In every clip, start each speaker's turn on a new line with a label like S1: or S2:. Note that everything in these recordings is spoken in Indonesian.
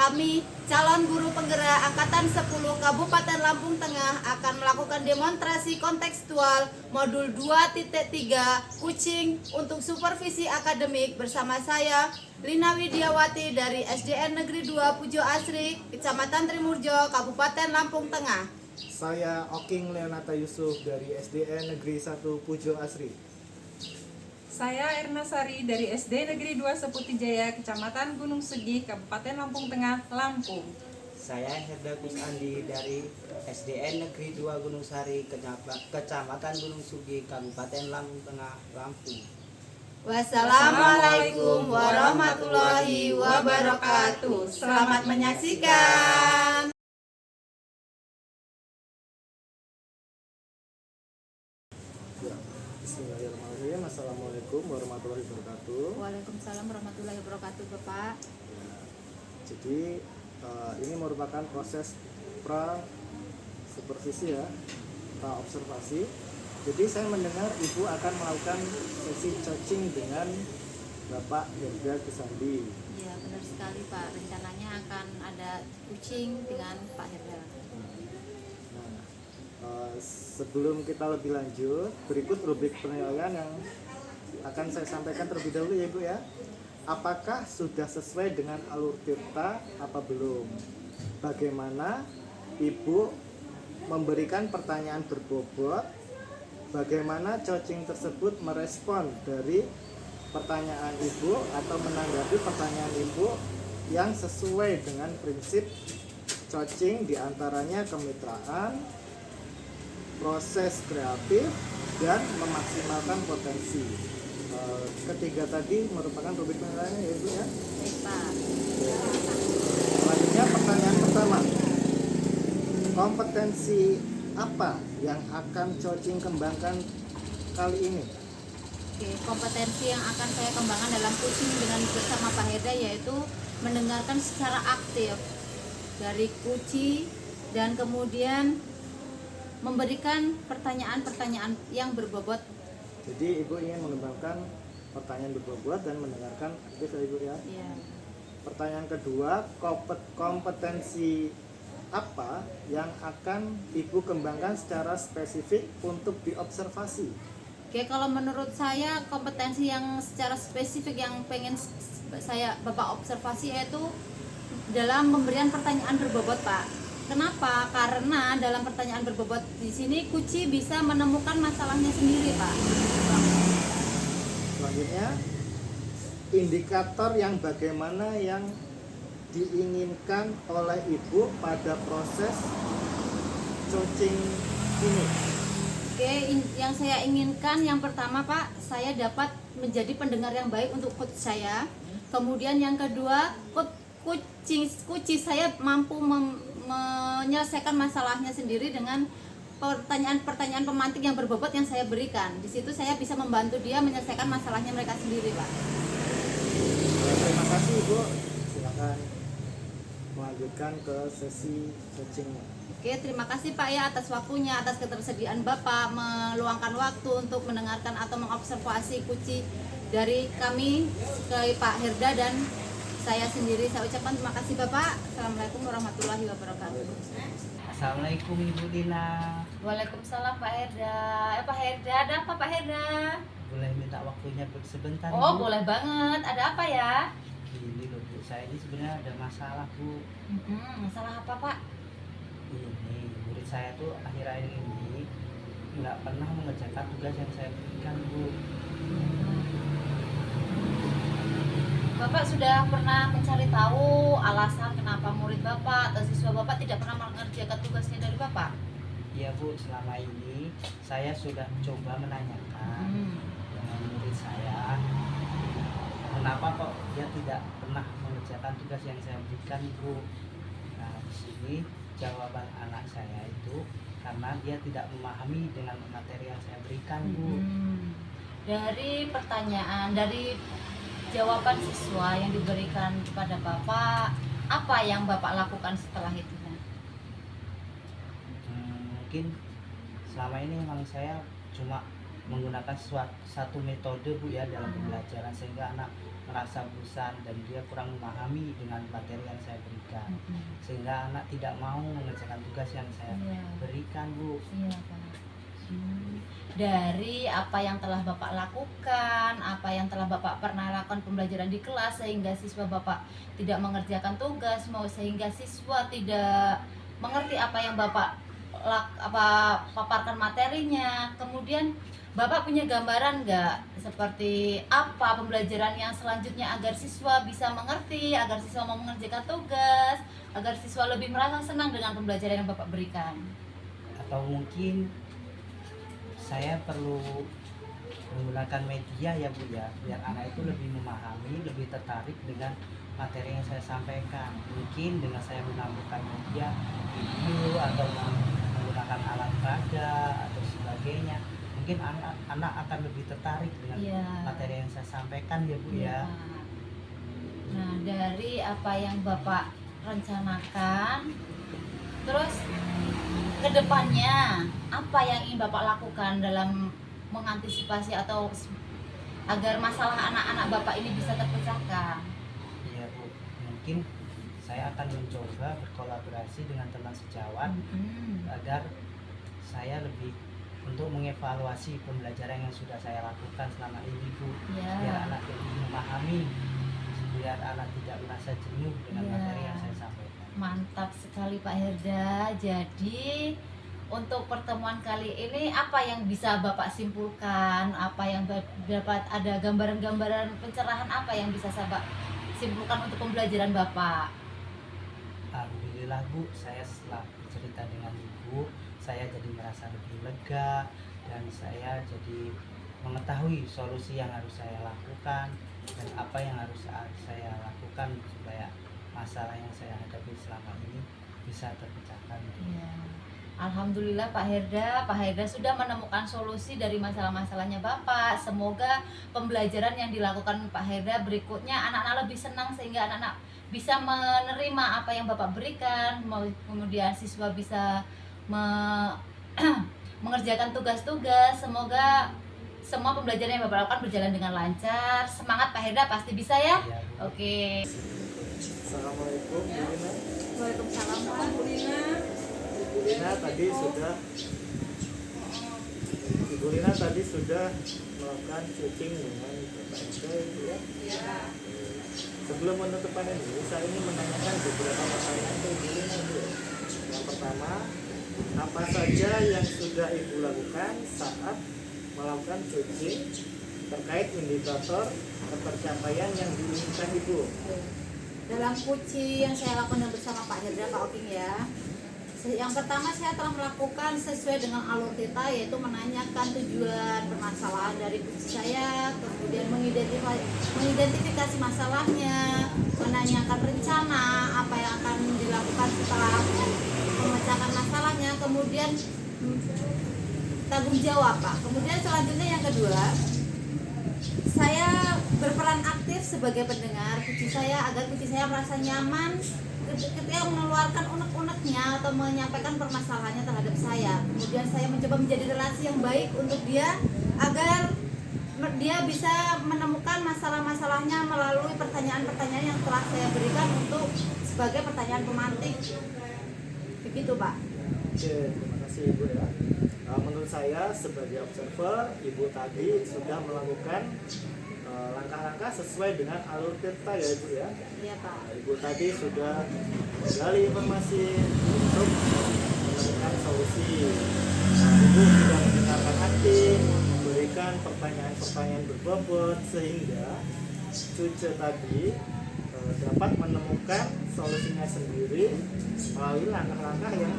S1: Kami, calon guru penggerak Angkatan 10 Kabupaten Lampung Tengah akan melakukan demonstrasi kontekstual modul 2.3 Kucing untuk supervisi akademik bersama saya, Lina Widiawati dari SDN Negeri 2 Pujo Asri, Kecamatan Trimurjo, Kabupaten Lampung Tengah.
S2: Saya Oking Leonata Yusuf dari SDN Negeri 1 Pujo Asri.
S3: Saya Erna Sari dari SD Negeri 2 Seputi Jaya, Kecamatan Gunung Segi, Kabupaten Lampung Tengah, Lampung.
S4: Saya Herda Gus Andi dari SDN Negeri 2 Gunung Sari, Kecamatan Gunung Sugi, Kabupaten Lampung Tengah, Lampung.
S1: Wassalamualaikum warahmatullahi wabarakatuh. Selamat menyaksikan.
S2: Bismillahirrahmanirrahim. Assalamualaikum warahmatullahi wabarakatuh.
S1: Waalaikumsalam warahmatullahi wabarakatuh, Bapak.
S2: Jadi ini merupakan proses pra supervisi ya, pra observasi. Jadi saya mendengar Ibu akan melakukan sesi coaching dengan Bapak Herda Kusandi.
S1: Ya, benar sekali, Pak. Rencananya akan ada kucing dengan Pak Herda.
S2: Sebelum kita lebih lanjut, berikut rubrik penilaian yang akan saya sampaikan terlebih dahulu ya Ibu ya. Apakah sudah sesuai dengan alur tirta apa belum? Bagaimana Ibu memberikan pertanyaan berbobot? Bagaimana coaching tersebut merespon dari pertanyaan Ibu atau menanggapi pertanyaan Ibu yang sesuai dengan prinsip coaching, diantaranya kemitraan, proses kreatif, dan memaksimalkan potensi. Ketiga tadi merupakan rubrik penilaiannya ya Ibu ya.
S1: Baik, Pak.
S2: Selanjutnya pertanyaan pertama, kompetensi apa yang akan coaching kembangkan kali ini?
S1: Oke, kompetensi yang akan saya kembangkan dalam kucing dengan bersama Pak Herda yaitu mendengarkan secara aktif dari kucing dan kemudian memberikan pertanyaan-pertanyaan yang berbobot.
S2: Jadi Ibu ingin mengembangkan pertanyaan berbobot dan mendengarkan aktif ya Ibu ya.
S1: Ya.
S2: Pertanyaan kedua, kompetensi apa yang akan Ibu kembangkan secara spesifik untuk diobservasi?
S1: Oke, kalau menurut saya kompetensi yang secara spesifik yang pengen saya Bapak observasi yaitu dalam pemberian pertanyaan berbobot, Pak. Kenapa? Karena dalam pertanyaan berbobot di sini kucing bisa menemukan masalahnya sendiri, Pak.
S2: Selanjutnya, indikator yang bagaimana yang diinginkan oleh Ibu pada proses coaching ini?
S1: Oke, yang saya inginkan yang pertama, Pak, saya dapat menjadi pendengar yang baik untuk coach saya. Kemudian yang kedua, kucing saya mampu menyelesaikan masalahnya sendiri dengan pertanyaan-pertanyaan pemantik yang berbobot yang saya berikan. Di situ saya bisa membantu dia menyelesaikan masalahnya mereka sendiri, Pak.
S2: Terima kasih Ibu. Silakan melanjutkan ke sesi coachingnya.
S1: Oke, terima kasih Pak ya atas waktunya, atas ketersediaan Bapak meluangkan waktu untuk mendengarkan atau mengobservasi kucing dari kami ke Pak Herda dan saya sendiri. Saya ucapkan terima kasih Bapak. Assalamualaikum warahmatullahi wabarakatuh.
S4: Assalamualaikum Ibu Dina.
S1: Waalaikumsalam Pak Herda. Pak Herda, ada apa Pak Herda?
S4: Boleh minta waktunya sebentar
S1: Oh,
S4: Bu?
S1: boleh banget. Ada apa ya?
S4: Gini loh Bu, saya ini sebenarnya ada masalah Bu.
S1: Masalah apa Pak?
S4: Ini murid saya tuh akhir-akhir ini nggak pernah mengerjakan tugas yang saya berikan Bu.
S1: Bapak sudah pernah mencari tahu alasan kenapa murid Bapak atau siswa Bapak tidak pernah mengerjakan tugasnya dari Bapak?
S4: Iya Bu, selama ini saya sudah coba menanyakan dengan murid saya, kenapa kok dia tidak pernah mengerjakan tugas yang saya berikan Bu. Nah di sini jawaban anak saya itu karena dia tidak memahami dengan materi yang saya berikan Bu.
S1: Dari pertanyaan, dari jawaban siswa yang diberikan kepada Bapak, apa yang Bapak lakukan setelah itu?
S4: Mungkin selama ini memang saya cuma menggunakan satu metode Bu ya dalam pembelajaran, sehingga anak merasa bosan dan dia kurang memahami dengan materi yang saya berikan, sehingga anak tidak mau mengerjakan tugas yang saya
S1: Iya.
S4: berikan, Bu.
S1: Iya, Pak. Dari apa yang telah Bapak lakukan, apa yang telah Bapak pernah lakukan pembelajaran di kelas sehingga siswa Bapak tidak mengerjakan tugas, sehingga siswa tidak mengerti apa yang Bapak paparkan materinya. Kemudian Bapak punya gambaran nggak seperti apa pembelajaran yang selanjutnya agar siswa bisa mengerti, agar siswa mau mengerjakan tugas, agar siswa lebih merasa senang dengan pembelajaran yang Bapak berikan?
S4: Atau mungkin saya perlu menggunakan media ya, Bu ya, biar anak itu lebih memahami, lebih tertarik dengan materi yang saya sampaikan. Mungkin dengan saya menambahkan media, video, atau menggunakan alat peraga atau sebagainya, mungkin anak akan lebih tertarik dengan
S1: Iya.
S4: materi yang saya sampaikan ya, Bu ya.
S1: Nah, dari apa yang Bapak rencanakan, terus kedepannya apa yang ingin Bapak lakukan dalam mengantisipasi atau agar masalah anak-anak Bapak ini bisa terpecahkan?
S4: Iya, Bu, mungkin saya akan mencoba berkolaborasi dengan teman sejawat agar saya lebih untuk mengevaluasi pembelajaran yang sudah saya lakukan selama ini, Bu,
S1: Ya.
S4: biar anak lebih memahami, biar anak tidak merasa jenuh dengan
S1: Ya.
S4: materi yang saya sampaikan.
S1: Mantap sekali Pak Herda. Jadi untuk pertemuan kali ini apa yang bisa Bapak simpulkan? Apa yang dapat ada gambaran-gambaran pencerahan apa yang bisa Bapak simpulkan untuk pembelajaran Bapak?
S4: Alhamdulillah, Bu, saya setelah bercerita dengan Ibu, saya jadi merasa lebih lega dan saya jadi mengetahui solusi yang harus saya lakukan dan apa yang harus saya lakukan supaya masalah yang saya hadapi selama ini bisa terpecahkan.
S1: Ya. Alhamdulillah Pak Herda sudah menemukan solusi dari masalah-masalahnya Bapak. Semoga pembelajaran yang dilakukan Pak Herda berikutnya anak-anak lebih senang sehingga anak-anak bisa menerima apa yang Bapak berikan, kemudian siswa bisa mengerjakan tugas-tugas. Semoga semua pembelajaran yang Bapak lakukan berjalan dengan lancar. Semangat Pak Herda, pasti bisa ya.
S4: Ya, Bu.
S1: Oke.
S2: Assalamualaikum Bu Lina.
S1: Waalaikumsalam Pak.
S2: Bu Lina tadi sudah Ibu Lina tadi sudah melakukan syuting dengan Bapak Ente, ya. Sebelum penutupan ini, saya ingin menanyakan beberapa pertanyaan ke Ibu Lina, Bu. Yang pertama, apa saja yang sudah Ibu lakukan saat melakukan syuting terkait indikator ketercapaian yang diinginkan Ibu?
S1: Dalam kuci yang saya lakukan bersama Pak Herda, Pak Oping ya. Yang pertama saya telah melakukan sesuai dengan alur kita, yaitu menanyakan tujuan permasalahan dari kuci saya, kemudian mengidentifikasi masalahnya, menanyakan rencana apa yang akan dilakukan setelah memecahkan masalahnya, kemudian tanggung jawab Pak. Kemudian selanjutnya yang kedua, saya berperan aktif sebagai pendengar kuci saya agar kuci saya merasa nyaman ketika mengeluarkan unek-uneknya atau menyampaikan permasalahannya terhadap saya. Kemudian saya mencoba menjadi relasi yang baik untuk dia agar dia bisa menemukan masalah-masalahnya melalui pertanyaan-pertanyaan yang telah saya berikan untuk sebagai pertanyaan pemantik. Begitu Pak.
S2: Oke, terima kasih Ibu ya. Menurut saya sebagai observer, Ibu tadi sudah melakukan langkah-langkah sesuai dengan alur tirta ya Ibu ya.
S1: Iya Pak.
S2: Ibu tadi sudah menggali informasi untuk menemukan solusi. Ibu sudah mendengarkan aktif, memberikan pertanyaan-pertanyaan berbobot sehingga cucu tadi dapat menemukan solusinya sendiri melalui langkah-langkah yang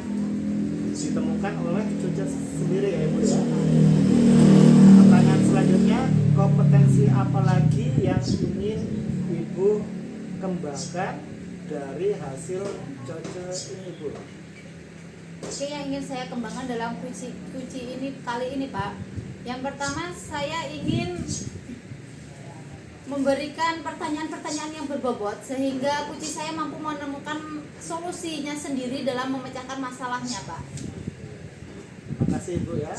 S2: ditemukan oleh cucu sendiri ya Ibu ya. Pertanyaan selanjutnya, kompetensi apa lagi yang ingin Ibu kembangkan dari hasil cucu ini Ibu?
S1: Oke, yang ingin saya kembangkan dalam kuci ini kali ini Pak. Yang pertama saya ingin memberikan pertanyaan-pertanyaan yang berbobot sehingga kuci saya mampu menemukan solusinya sendiri dalam memecahkan masalahnya Pak.
S2: Terima kasih Ibu ya.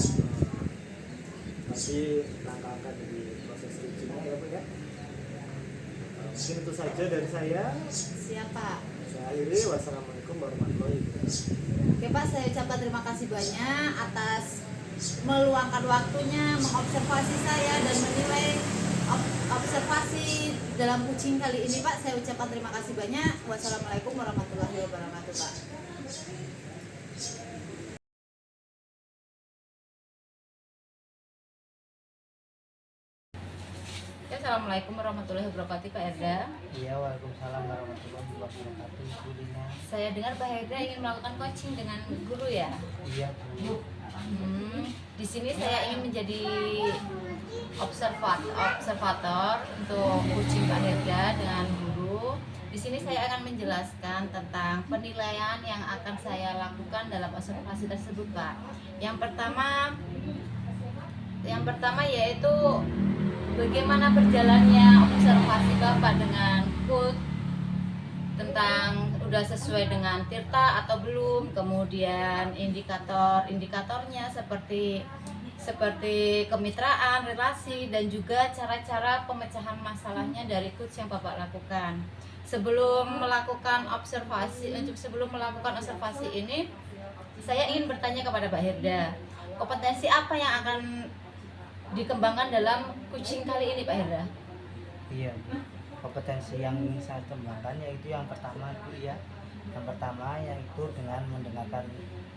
S2: Tadi langkah-langkah dari proses kucinya ya Bu ya. Mungkin itu saja dari saya.
S1: Siapa?
S2: Saya akhiri. Wassalamualaikum warahmatullahi wabarakatuh.
S1: Oke Pak, saya ucapkan terima kasih banyak atas meluangkan waktunya mengobservasi saya dan menilai observasi dalam kucing kali ini Pak. Saya ucapkan terima kasih banyak. Wassalamualaikum warahmatullahi wabarakatuh Pak. Assalamualaikum warahmatullahi wabarakatuh Pak Erda.
S4: Iya, waalaikumsalam warahmatullahi wabarakatuh. Bu Lina.
S1: Saya dengar Pak Erda ingin melakukan coaching dengan guru ya.
S4: Iya, Bu.
S1: Di sini saya ingin menjadi observator untuk kucing Pak Herda dengan guru. Di sini saya akan menjelaskan tentang penilaian yang akan saya lakukan dalam observasi tersebut, Pak. Yang pertama yaitu bagaimana berjalannya observasi Bapak dengan coach, tentang udah sesuai dengan Tirta atau belum, kemudian indikatornya seperti kemitraan, relasi, dan juga cara-cara pemecahan masalahnya dari coach yang Bapak lakukan. Sebelum melakukan observasi ini, saya ingin bertanya kepada Pak Herda, kompetensi apa yang akan dikembangkan dalam coaching kali ini Pak Herda?
S4: Iya, Bu. Kompetensi yang ingin saya kembangkan yaitu yang pertama itu ya. Yang pertama yaitu dengan mendengarkan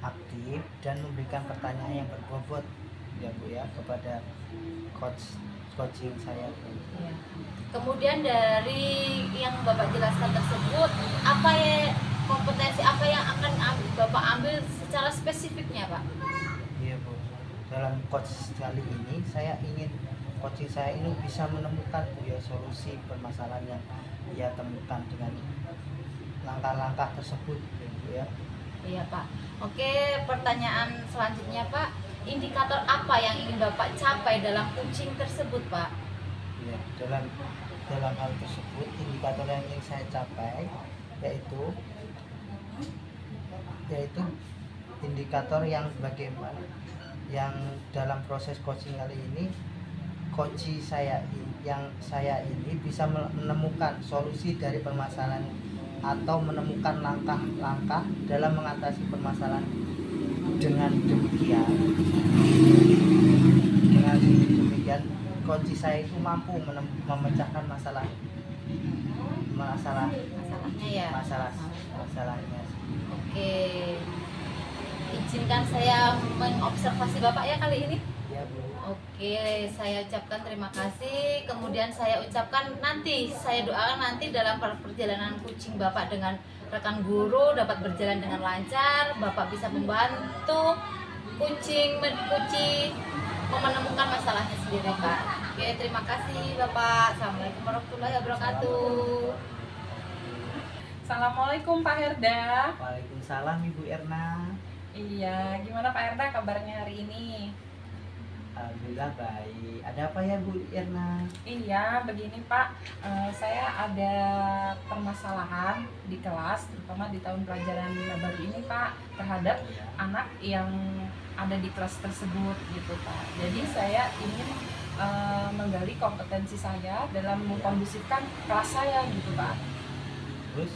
S4: aktif dan memberikan pertanyaan yang berbobot ya Bu ya kepada coaching saya.
S1: Ya. Kemudian dari yang Bapak jelaskan tersebut, kompetensi apa yang akan Bapak ambil secara spesifiknya Pak?
S4: Iya Bu. Dalam coach kali ini saya ingin coaching saya ini bisa menemukan Bu ya solusi permasalahan yang ia temukan dengan langkah-langkah tersebut Bu ya.
S1: Iya Pak. Oke, pertanyaan selanjutnya Pak, indikator apa yang ingin Bapak capai dalam coaching tersebut Pak?
S4: Ya, dalam hal tersebut indikator yang ingin saya capai yaitu indikator yang bagaimana yang dalam proses coaching kali ini saya ini bisa menemukan solusi dari permasalahan atau menemukan langkah-langkah dalam mengatasi permasalahan. Dengan demikian coach saya itu mampu memecahkan masalahnya ya. Masalahnya.
S1: Oke. Izinkan saya mengobservasi Bapak ya kali ini.
S4: Ya Bu.
S1: Oke, saya ucapkan terima kasih. Kemudian saya doakan nanti dalam perjalanan kucing Bapak dengan rekan guru dapat berjalan dengan lancar. Bapak bisa membantu kucing menemukan masalahnya sendiri, Pak. Oke, terima kasih Bapak. Assalamualaikum warahmatullahi wabarakatuh.
S3: Assalamualaikum Pak Herda.
S4: Waalaikumsalam Ibu Erna.
S3: Iya, gimana Pak Herda kabarnya hari ini?
S4: Alhamdulillah baik. Ada apa ya Bu Erna?
S3: Iya, begini Pak, saya ada permasalahan di kelas, terutama di tahun pelajaran baru ini Pak, terhadap anak yang ada di kelas tersebut gitu Pak. Jadi saya ingin menggali kompetensi saya dalam mengkondusifkan kelas saya gitu Pak.
S4: Terus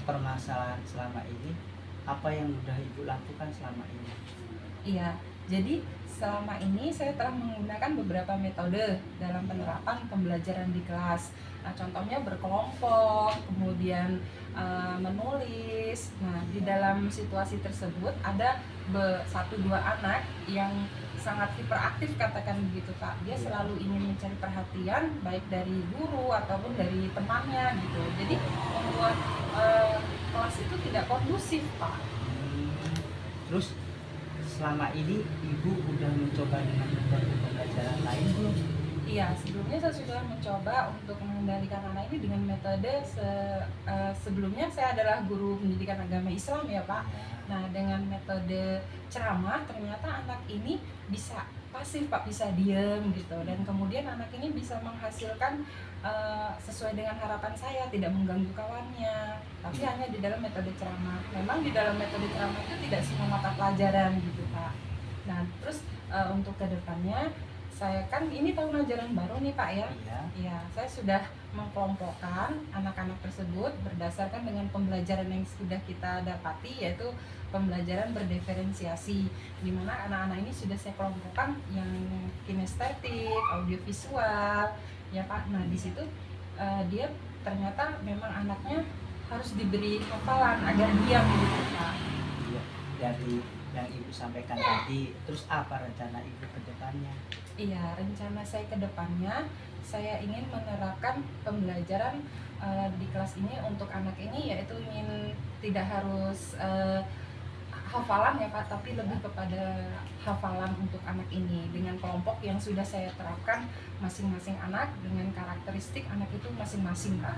S4: permasalahan selama ini apa yang sudah Ibu lakukan selama ini?
S3: Iya, jadi selama ini saya telah menggunakan beberapa metode dalam penerapan pembelajaran di kelas. Nah, contohnya berkelompok, kemudian menulis. Nah, di dalam situasi tersebut ada 1-2 anak yang sangat hiperaktif, katakan begitu Pak. Dia selalu ingin mencari perhatian baik dari guru ataupun dari temannya gitu. Jadi membuat kelas itu tidak kondusif Pak.
S4: Terus selama ini Ibu udah mencoba dengan metode pembelajaran lain belum?
S3: Iya, sebelumnya saya sudah mencoba untuk mengendalikan anak ini dengan metode sebelumnya saya adalah guru pendidikan agama Islam ya Pak. Nah, dengan metode ceramah ternyata anak ini bisa pasif Pak, bisa diam gitu, dan kemudian anak ini bisa menghasilkan sesuai dengan harapan saya, tidak mengganggu kawannya, tapi hanya di dalam metode ceramah. Memang di dalam metode ceramah itu tidak semua mata pelajaran gitu Pak. Nah, terus untuk kedepannya saya kan ini tahun ajaran baru nih Pak ya.
S4: Iya.
S3: Ya, saya sudah mengkelompokkan anak-anak tersebut berdasarkan dengan pembelajaran yang sudah kita dapati, yaitu pembelajaran berdiferensiasi, di mana anak-anak ini sudah saya kelompokkan yang kinestetik, audiovisual, ya Pak. Nah di situ dia ternyata memang anaknya harus diberi hafalan agar diam gitu Pak.
S4: Iya. Dari yang Ibu sampaikan tadi, terus apa rencana Ibu ke depannya?
S3: Iya, rencana saya ke depannya, saya ingin menerapkan pembelajaran di kelas ini untuk anak ini, yaitu ingin tidak harus hafalan ya Pak, tapi lebih kepada hafalan untuk anak ini dengan kelompok yang sudah saya terapkan, masing-masing anak dengan karakteristik anak itu masing-masing Pak.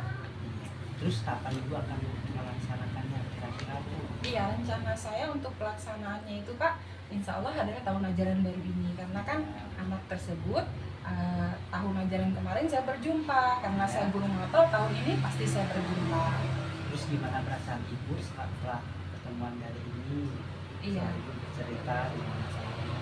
S4: Terus kapan Ibu akan melaksanakannya kira-kira Bu?
S3: Iya, rencana saya untuk pelaksanaannya itu Pak, insya Allah adalah tahun ajaran baru ini, karena kan anak tersebut tahun ajaran kemarin saya berjumpa, karena saya guru motor, tahun ini pasti saya berjumpa.
S4: Terus gimana perasaan Ibu setelah pertemuan dari ini?
S3: Iya.
S4: Ibu bercerita gimana sama Ibu?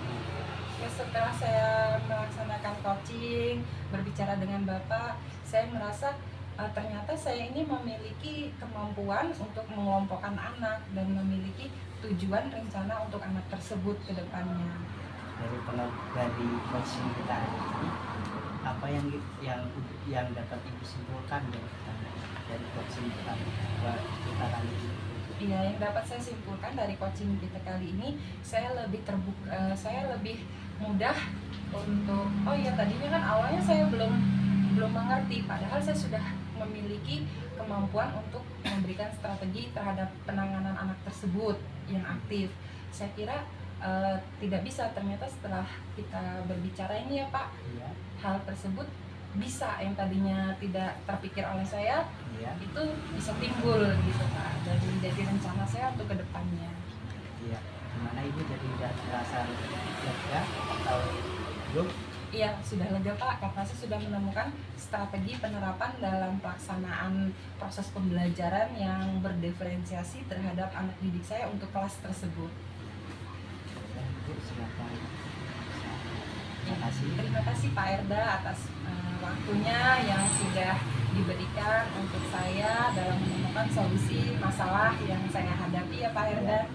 S3: Ya, setelah saya melaksanakan coaching, berbicara dengan Bapak, saya merasa ternyata saya ini memiliki kemampuan untuk mengelompokkan anak dan memiliki tujuan rencana untuk anak tersebut ke depannya.
S4: Dari coaching kita ini, apa yang dapat Ibu simpulkan dari coaching kita kali ini?
S3: Iya, yang dapat saya simpulkan dari coaching kita kali ini, saya lebih terbuka, saya lebih mudah untuk, oh ya tadinya kan awalnya saya belum mengerti, padahal saya sudah memiliki kemampuan untuk memberikan strategi terhadap penanganan anak tersebut yang aktif. Saya kira tidak bisa, ternyata setelah kita berbicara ini ya Pak,
S4: Iya.
S3: hal tersebut bisa, yang tadinya tidak terpikir oleh saya
S4: Iya.
S3: itu bisa timbul gitu Pak, dan menjadi rencana saya untuk kedepannya.
S4: Iya. Gimana Ibu jadi udah merasa lega atau belum?
S3: Iya, sudah lega Pak, karena saya sudah menemukan strategi penerapan dalam pelaksanaan proses pembelajaran yang berdiferensiasi terhadap anak didik saya untuk kelas tersebut.
S4: Ya, Ibu silakan. Terima kasih.
S3: Terima kasih Pak Erda atas waktunya yang sudah diberikan untuk saya dalam menemukan solusi masalah yang saya hadapi ya Pak Erda.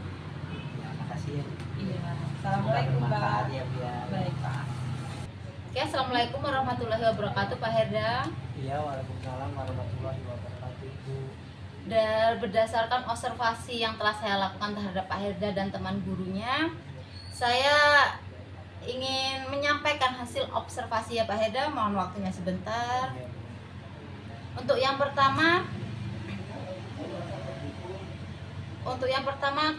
S4: Ya, makasih ya.
S3: Iya, assalamualaikum Pak.
S4: Ya, ya.
S3: Baik Pak.
S1: Oke, assalamualaikum warahmatullahi wabarakatuh Pak Herda.
S4: Iya, waalaikumsalam warahmatullahi wabarakatuh Ibu.
S1: Dan berdasarkan observasi yang telah saya lakukan terhadap Pak Herda dan teman gurunya, saya ingin menyampaikan hasil observasi ya Pak Herda. Mohon waktunya sebentar.
S4: Iya, Bu.
S1: Untuk yang pertama,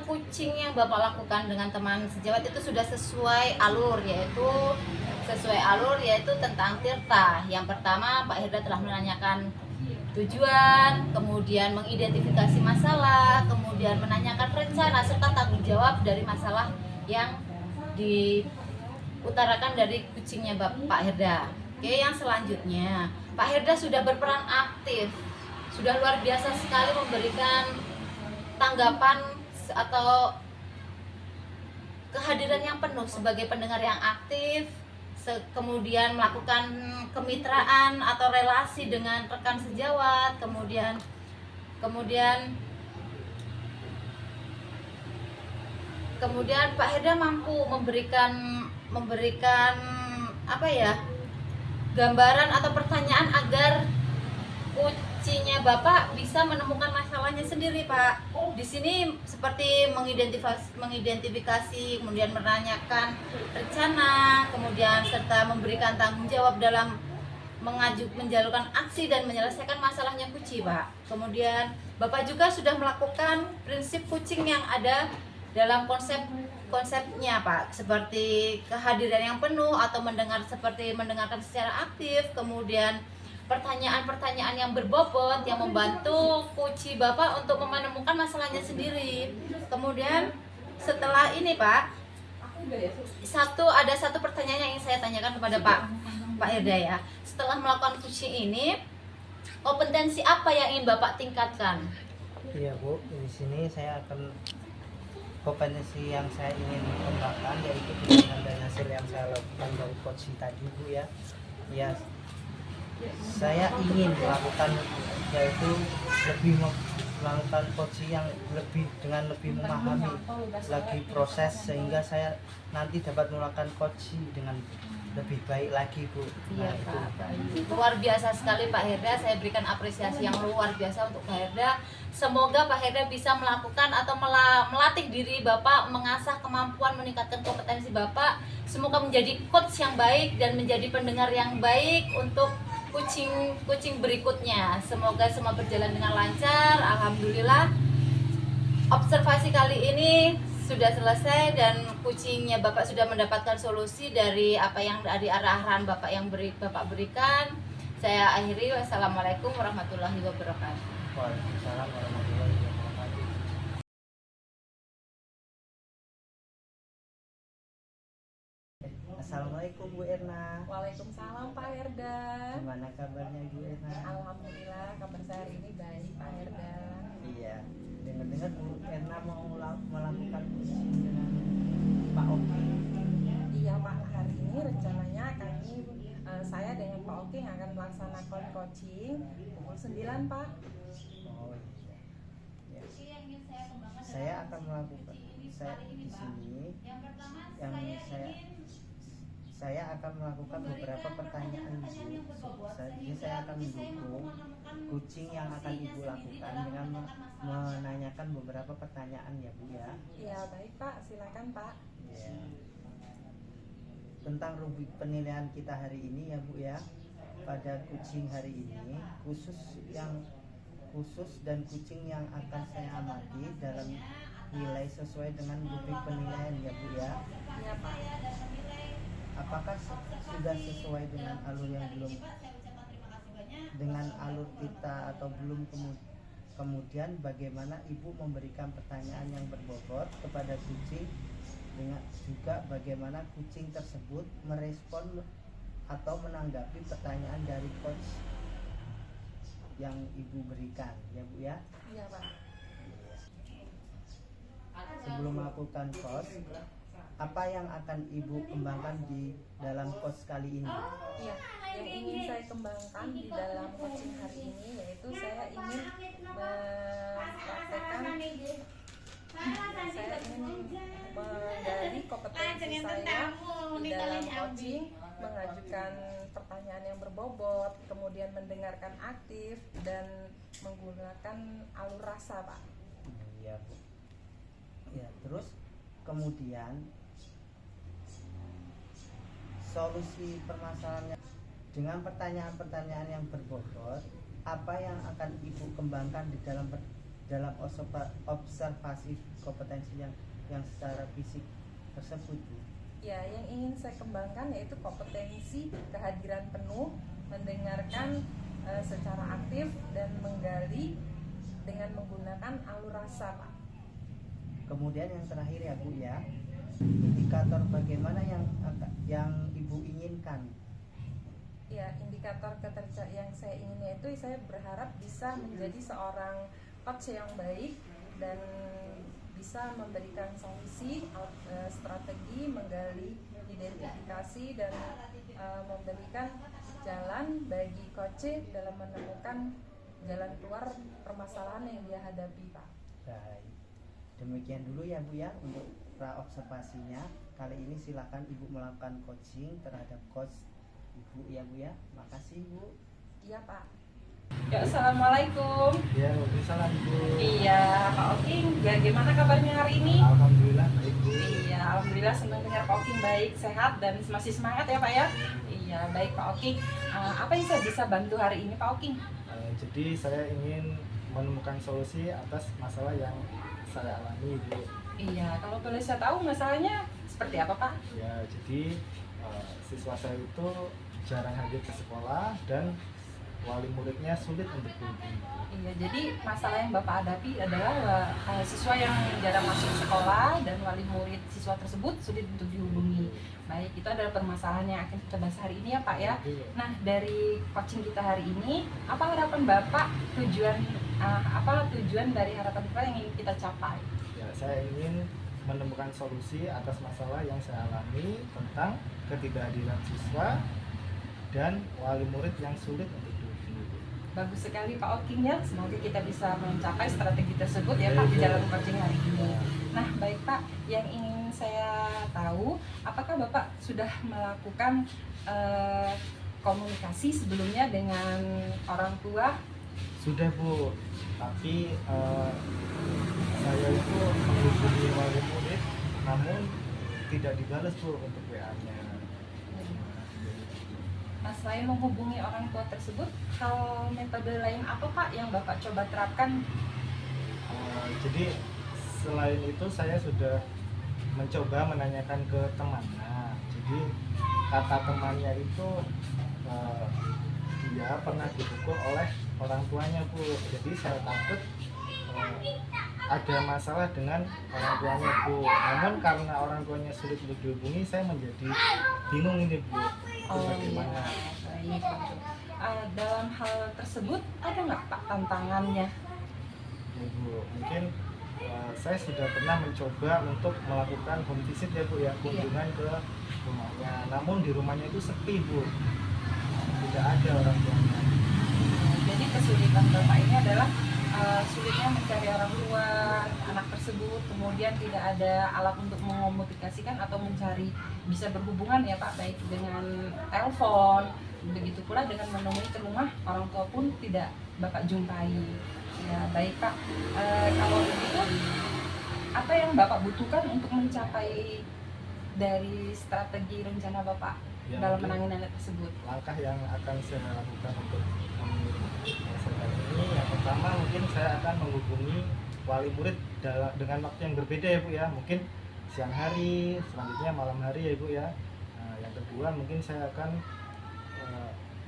S1: coaching yang Bapak lakukan dengan teman sejawat itu sudah sesuai alur, yaitu tentang tirta. Yang pertama, Pak Herda telah menanyakan tujuan, kemudian mengidentifikasi masalah, kemudian menanyakan rencana serta tanggung jawab dari masalah yang diutarakan dari coachingnya Pak Herda. Oke, yang selanjutnya, Pak Herda sudah berperan aktif, sudah luar biasa sekali memberikan tanggapan atau kehadiran yang penuh sebagai pendengar yang aktif, kemudian melakukan kemitraan atau relasi dengan rekan sejawat, kemudian Pak Herda mampu memberikan gambaran atau pertanyaan agar coachingnya Bapak bisa menemukan masalahnya sendiri Pak. Di sini seperti mengidentifikasi, kemudian menanyakan rencana, kemudian serta memberikan tanggung jawab dalam menjalurkan aksi dan menyelesaikan masalahnya coaching Pak. Kemudian Bapak juga sudah melakukan prinsip coaching yang ada dalam konsepnya Pak, seperti kehadiran yang penuh atau mendengarkan secara aktif, kemudian pertanyaan-pertanyaan yang berbobot yang membantu coaching Bapak untuk menemukan masalahnya sendiri. Kemudian setelah ini Pak, ada satu pertanyaan yang ingin saya tanyakan kepada Pak Herda ya. Setelah melakukan coaching ini, kompetensi apa yang ingin Bapak tingkatkan?
S4: Iya Bu, di sini saya akan kompetensi yang saya ingin kembangkan yaitu berdasarkan dari hasil yang saya lakukan dari coaching tadi Bu ya. Ya, saya ingin melakukan yaitu melakukan coaching yang dengan lebih memahami lagi proses sehingga saya nanti dapat melakukan coaching dengan lebih baik lagi Bu.
S1: Iya
S4: Nah, itu.
S1: Pak, baik. Luar biasa sekali Pak Herda, saya berikan apresiasi yang luar biasa untuk Pak Herda. Semoga Pak Herda bisa melakukan atau melatih diri Bapak, mengasah kemampuan, meningkatkan kompetensi Bapak. Semoga menjadi coach yang baik dan menjadi pendengar yang baik untuk kucing berikutnya. Semoga semua berjalan dengan lancar. Alhamdulillah. Observasi kali ini sudah selesai dan kucingnya Bapak sudah mendapatkan solusi dari apa yang dari arahan Bapak yang Bapak berikan. Saya akhiri. Wassalamualaikum warahmatullahi wabarakatuh.
S4: Waalaikumsalam warahmatullahi wabarakatuh. Assalamualaikum Bu Erna.
S3: Waalaikumsalam Pak Herda.
S4: Gimana kabarnya Bu Erna?
S3: Alhamdulillah kabar saya hari ini baik Pak Herda.
S4: Iya, dengar-dengar Bu Erna mau melakukan coaching dengan Pak Oki.
S3: Iya Pak, hari ini rencananya saya dengan Pak Oking akan melaksanakan coaching pukul 9 Pak.
S4: Oh iya. Ya. Saya akan melakukan saya di sini yang saya akan melakukan beberapa pertanyaan Bu. Jadi saya akan mendukung coaching yang akan Ibu lakukan dengan menanyakan beberapa pertanyaan ya Bu ya.
S3: Iya baik Pak, silakan Pak.
S4: Ya. Tentang rubrik penilaian kita hari ini ya Bu ya. Pada kucing hari ini khusus dan kucing yang akan saya amati dalam nilai sesuai dengan rubrik penilaian ya Bu ya.
S3: Iya Pak.
S4: Apakah sudah sesuai dengan alur yang belum dengan alur kita atau belum kemudian bagaimana Ibu memberikan pertanyaan yang berbobot kepada kucing dengan juga bagaimana kucing tersebut merespon atau menanggapi pertanyaan dari coach yang Ibu berikan ya Bu ya.
S3: Iya Pak.
S4: Sebelum melakukan coach, apa yang akan Ibu kembangkan di dalam coach kali ini?
S3: Iya, yang ingin saya kembangkan di dalam coaching hari ini yaitu saya ingin menggali kompetensi saya di dalam coaching, mengajukan pertanyaan yang berbobot, kemudian mendengarkan aktif dan menggunakan alur rasa Pak.
S4: Iya Bu. Ya, terus kemudian solusi permasalahannya dengan pertanyaan-pertanyaan yang berbobot, apa yang akan Ibu kembangkan di dalam observasi kompetensi yang secara fisik tersebut Bu?
S3: Ya, yang ingin saya kembangkan yaitu kompetensi kehadiran penuh, mendengarkan secara aktif dan menggali dengan menggunakan alur rasa Pak.
S4: Kemudian yang terakhir ya Bu ya, indikator bagaimana yang Ibu inginkan.
S3: Ya, indikator yang saya ingin yaitu saya berharap bisa menjadi seorang coach yang baik dan bisa memberikan solusi, strategi, menggali identifikasi dan memberikan jalan bagi coach dalam menemukan jalan keluar permasalahan yang dia hadapi Pak.
S4: Baik. Demikian dulu ya Bu ya untuk pra-observasinya. Kali ini silakan Ibu melakukan coaching terhadap coach Ibu ya Bu ya. Makasih Bu.
S3: Iya Pak.
S5: Ya, assalamualaikum.
S2: Ya, waalaikumsalam Bu.
S5: Iya, Pak Oking, bagaimana kabarnya hari ini?
S2: Alhamdulillah baik Bu.
S5: Iya, alhamdulillah senang dengar Pak Oking baik, sehat dan masih semangat ya Pak ya. Iya, baik Pak Oking. Apa yang saya bisa bantu hari ini Pak Oking?
S2: Jadi saya ingin menemukan solusi atas masalah yang saya alami Bu.
S5: Iya, kalau boleh saya tahu masalahnya seperti apa Pak?
S2: Ya, jadi siswa saya itu jarang hadir ke sekolah dan wali muridnya sulit untuk dihubungi.
S5: Iya, jadi masalah yang Bapak hadapi adalah siswa yang jarang masuk sekolah dan wali murid siswa tersebut sulit untuk dihubungi. Baik, itu adalah permasalahan yang akan kita bahas hari ini ya Pak ya. Nah, dari coaching kita hari ini, apa harapan Bapak, tujuan dari harapan Bapak yang ingin kita capai?
S2: Ya, saya ingin menemukan solusi atas masalah yang saya alami tentang ketidakhadiran siswa dan wali murid yang sulit untuk dihubungi.
S5: Bagus sekali Pak Oking ya, semoga kita bisa mencapai strategi tersebut ya Pak di jalan coaching hari ini. Nah baik Pak, yang ingin saya tahu, apakah Bapak sudah melakukan komunikasi sebelumnya dengan orang tua?
S2: Sudah Bu, tapi saya itu menghubungi wali murid namun tidak dibalas Bu untuk WA-nya.
S5: Nah, selain menghubungi orang tua tersebut, hal metode lain apa Pak yang Bapak coba terapkan?
S2: Jadi selain itu saya sudah mencoba menanyakan ke temannya. Jadi kata temannya itu dia pernah dipukul oleh orang tuanya Bu. Jadi saya takut ada masalah dengan orang tuanya Bu. Namun karena orang tuanya sulit untuk dihubungi, saya menjadi bingung ini Bu. Bagaimana?
S5: Baik. Dalam hal tersebut ada nggak Pak tantangannya?
S2: Ya Bu, mungkin saya sudah pernah mencoba untuk melakukan home visit ya Bu ya, kunjungan ke rumahnya. Namun di rumahnya itu sepi Bu, tidak ada orang tuanya.
S5: Jadi kesulitan Bapak ini adalah sulitnya mencari orang tua anak tersebut, kemudian tidak ada alat untuk mengomunikasikan atau mencari bisa berhubungan ya Pak, baik dengan telepon, begitu pula dengan menemui ke rumah orang tua pun tidak Bapak jumpai. Ya baik Pak, kalau begitu apa yang Bapak butuhkan untuk mencapai dari strategi rencana Bapak
S2: Ya,
S5: dalam
S2: mungkin
S5: menangani anak tersebut?
S2: langkah yang akan saya lakukan untuk menyelesaikan ini, yang pertama mungkin saya akan menghubungi wali murid dengan waktu yang berbeda ya Bu ya, mungkin siang hari, selanjutnya malam hari ya Bu ya. Yang kedua mungkin saya akan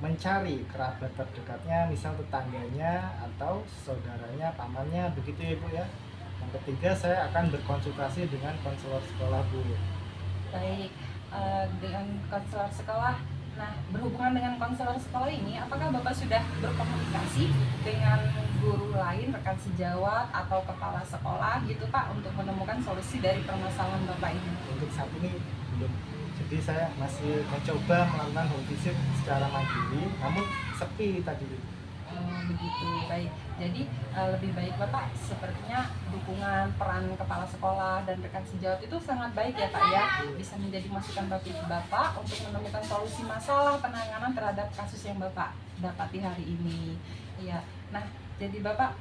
S2: mencari kerabat terdekatnya, misal tetangganya atau saudaranya, pamannya, begitu ya Bu ya. Yang ketiga saya akan berkonsultasi dengan konselor sekolah Bu.
S5: Baik, dengan konselor sekolah. Nah, berhubungan dengan konselor sekolah ini, apakah Bapak sudah berkomunikasi dengan guru lain, rekan sejawat, atau kepala sekolah gitu Pak, untuk menemukan solusi dari permasalahan Bapak ini?
S2: Untuk saat ini belum. Jadi saya masih mencoba melakukan home visit secara mandiri, namun sepi tadi.
S5: Begitu, baik. Jadi lebih baik Bapak sepertinya dukungan peran kepala sekolah dan rekan sejawat itu sangat baik ya Pak ya, bisa menjadi masukan bagi Bapak untuk menemukan solusi masalah penanganan terhadap kasus yang Bapak dapati hari ini. Iya. Nah, jadi Bapak